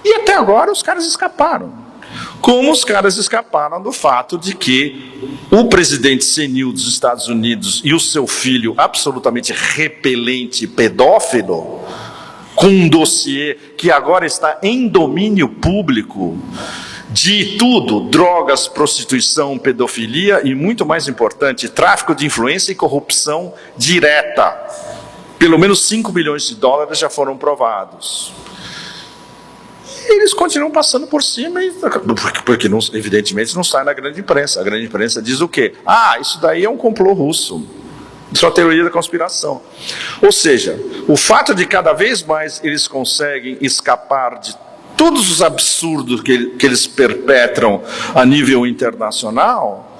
E até agora os caras escaparam. Como os caras escaparam do fato de que o presidente senil dos Estados Unidos e o seu filho absolutamente repelente, pedófilo, com um dossiê que agora está em domínio público, de tudo, drogas, prostituição, pedofilia e, muito mais importante, tráfico de influência e corrupção direta. Pelo menos 5 bilhões de dólares já foram provados. Eles continuam passando por cima, porque não, evidentemente não sai na grande imprensa. A grande imprensa diz o quê? Ah, isso daí é um complô russo. Isso é uma teoria da conspiração. Ou seja, o fato de cada vez mais eles conseguem escapar de todos os absurdos que eles perpetram a nível internacional,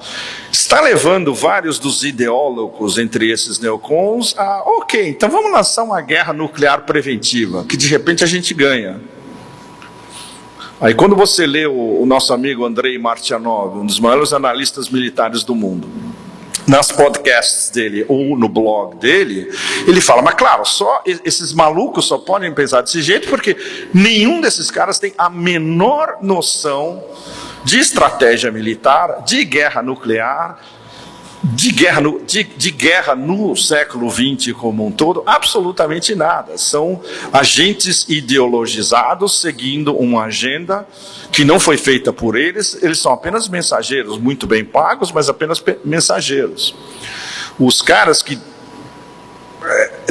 está levando vários dos ideólogos, entre esses neocons, a, ok, então vamos lançar uma guerra nuclear preventiva, que de repente a gente ganha. Aí quando você lê o nosso amigo Andrei Martyanov, um dos maiores analistas militares do mundo, nas podcasts dele ou no blog dele, ele fala, mas claro, só esses malucos só podem pensar desse jeito porque nenhum desses caras tem a menor noção de estratégia militar, de guerra nuclear, de guerra no século XX como um todo, absolutamente nada. São agentes ideologizados seguindo uma agenda que não foi feita por eles são apenas mensageiros, muito bem pagos, mas apenas mensageiros. Os caras que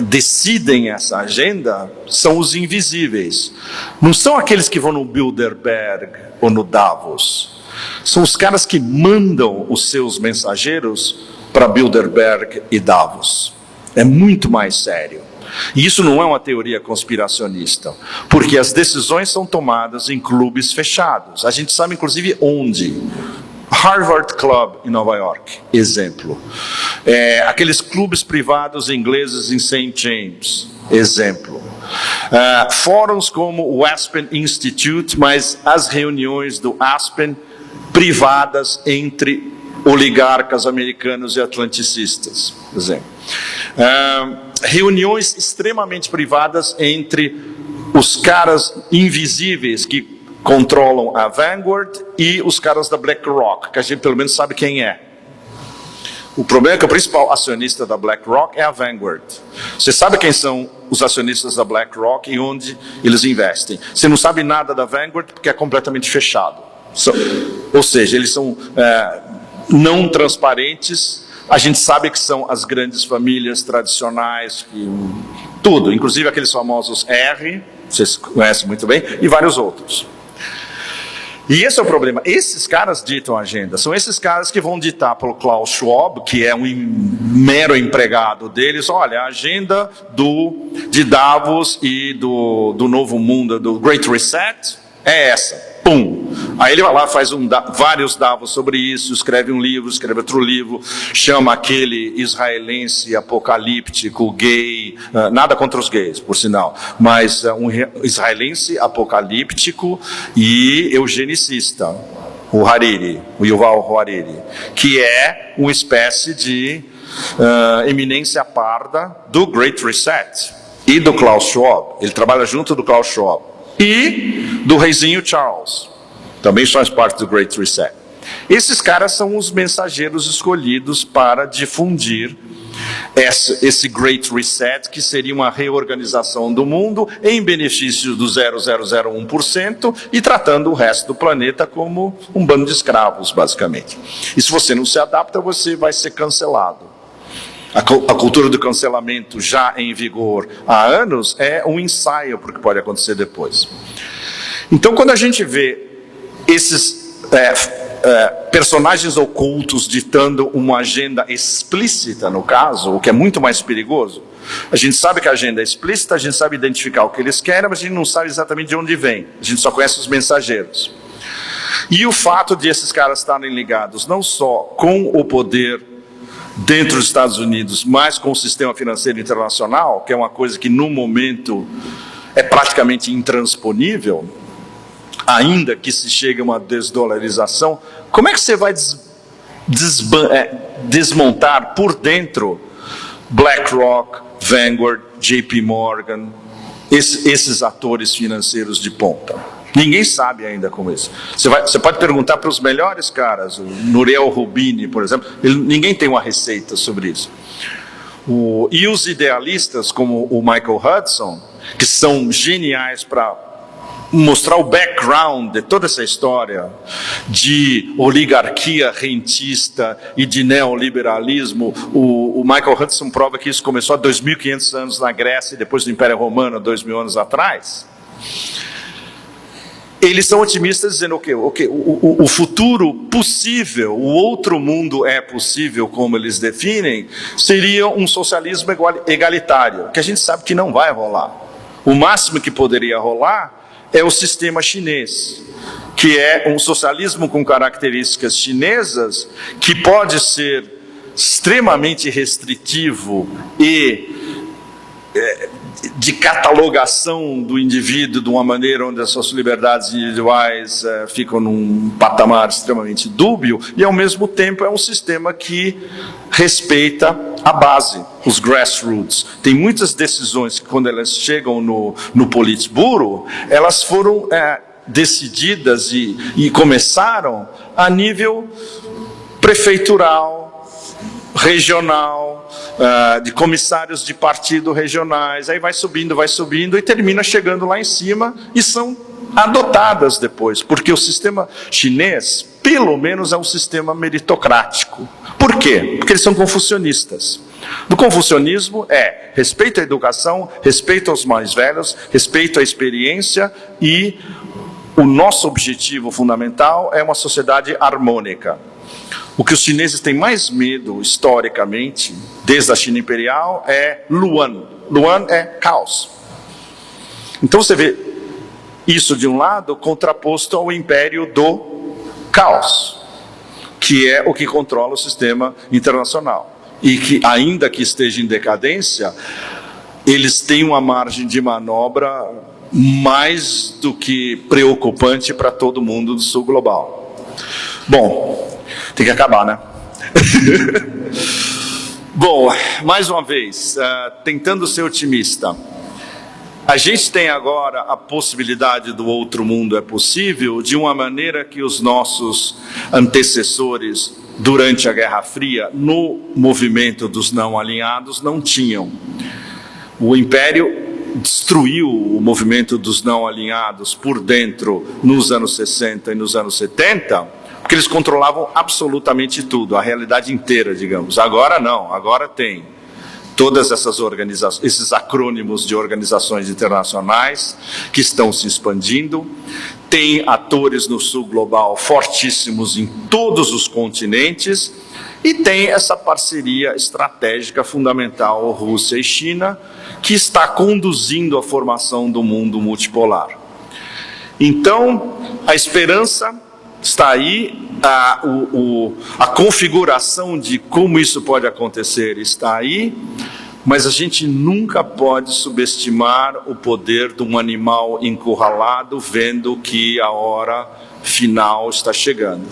decidem essa agenda são os invisíveis. Não são aqueles que vão no Bilderberg ou no Davos. São os caras que mandam os seus mensageiros para Bilderberg e Davos. É muito mais sério. E isso não é uma teoria conspiracionista, porque as decisões são tomadas em clubes fechados. A gente sabe, inclusive, onde. Harvard Club, em Nova York, exemplo. Aqueles clubes privados ingleses em St. James, exemplo. Fóruns como o Aspen Institute, mas as reuniões do Aspen privadas entre oligarcas americanos e atlanticistas, por exemplo. Reuniões extremamente privadas entre os caras invisíveis que controlam a Vanguard e os caras da BlackRock, que a gente pelo menos sabe quem é. O problema é que o principal acionista da BlackRock é a Vanguard. Você sabe quem são os acionistas da BlackRock e onde eles investem. Você não sabe nada da Vanguard porque é completamente fechado. Ou seja, eles são não transparentes. A gente sabe que são as grandes famílias tradicionais, tudo, inclusive aqueles famosos R, vocês conhecem muito bem, e vários outros. E esse é o problema. Esses caras ditam a agenda. São esses caras que vão ditar para o Klaus Schwab, que é um mero empregado deles, olha, a agenda de Davos e do Novo Mundo, do Great Reset, é essa. Pum. Aí ele vai lá, faz vários Davos sobre isso, escreve um livro, escreve outro livro, chama aquele israelense apocalíptico, gay, nada contra os gays, por sinal, mas um israelense apocalíptico e eugenicista, o Hariri, o Yuval Hariri, que é uma espécie de eminência parda do Great Reset e do Klaus Schwab. Ele trabalha junto do Klaus Schwab. E do reizinho Charles, também faz parte do Great Reset. Esses caras são os mensageiros escolhidos para difundir esse Great Reset, que seria uma reorganização do mundo em benefício do 0,001% e tratando o resto do planeta como um bando de escravos, basicamente. E se você não se adapta, você vai ser cancelado. A cultura do cancelamento, já em vigor há anos, é um ensaio para o que pode acontecer depois. Então, quando a gente vê esses personagens ocultos ditando uma agenda explícita, no caso, o que é muito mais perigoso, a gente sabe que a agenda é explícita, a gente sabe identificar o que eles querem, mas a gente não sabe exatamente de onde vem. A gente só conhece os mensageiros. E o fato de esses caras estarem ligados não só com o poder dentro dos Estados Unidos, mas com o sistema financeiro internacional, que é uma coisa que no momento é praticamente intransponível, ainda que se chegue a uma desdolarização, como é que você vai desmontar por dentro BlackRock, Vanguard, JP Morgan, esses atores financeiros de ponta? Ninguém sabe ainda como isso. Você pode perguntar para os melhores caras, o Nouriel Roubini, por exemplo, ninguém tem uma receita sobre isso. E os idealistas, como o Michael Hudson, que são geniais para mostrar o background de toda essa história de oligarquia rentista e de neoliberalismo. O Michael Hudson prova que isso começou há 2.500 anos na Grécia e depois no Império Romano, 2.000 anos atrás. Eles são otimistas dizendo o futuro possível, o outro mundo é possível, como eles definem, seria um socialismo egalitário, que a gente sabe que não vai rolar. O máximo que poderia rolar é o sistema chinês, que é um socialismo com características chinesas, que pode ser extremamente restritivo e de catalogação do indivíduo de uma maneira onde as suas liberdades individuais ficam num patamar extremamente dúbio, e ao mesmo tempo é um sistema que respeita a base, os grassroots. Tem muitas decisões que, quando elas chegam no Politburo, elas foram decididas e começaram a nível prefeitural, regional, de comissários de partido regionais, aí vai subindo e termina chegando lá em cima e são adotadas depois, porque o sistema chinês, pelo menos, é um sistema meritocrático. Por quê? Porque eles são confucionistas. Do confucionismo é respeito à educação, respeito aos mais velhos, respeito à experiência, e o nosso objetivo fundamental é uma sociedade harmônica. O que os chineses têm mais medo, historicamente, desde a China imperial, é Luan. Luan é caos. Então você vê isso de um lado contraposto ao império do caos, que é o que controla o sistema internacional. E que, ainda que esteja em decadência, eles têm uma margem de manobra mais do que preocupante para todo mundo do sul global. Bom, tem que acabar, né? Bom, mais uma vez, tentando ser otimista, a gente tem agora a possibilidade do outro mundo é possível de uma maneira que os nossos antecessores, durante a Guerra Fria, no movimento dos não alinhados, não tinham. O Império destruiu o movimento dos não alinhados por dentro nos anos 60 e nos anos 70, porque eles controlavam absolutamente tudo, a realidade inteira, digamos. Agora não, agora tem todas essas organizações, esses acrônimos de organizações internacionais que estão se expandindo, tem atores no sul global fortíssimos em todos os continentes, e tem essa parceria estratégica fundamental Rússia e China, que está conduzindo a formação do mundo multipolar. Então, a esperança está aí, a configuração de como isso pode acontecer está aí, mas a gente nunca pode subestimar o poder de um animal encurralado vendo que a hora final está chegando.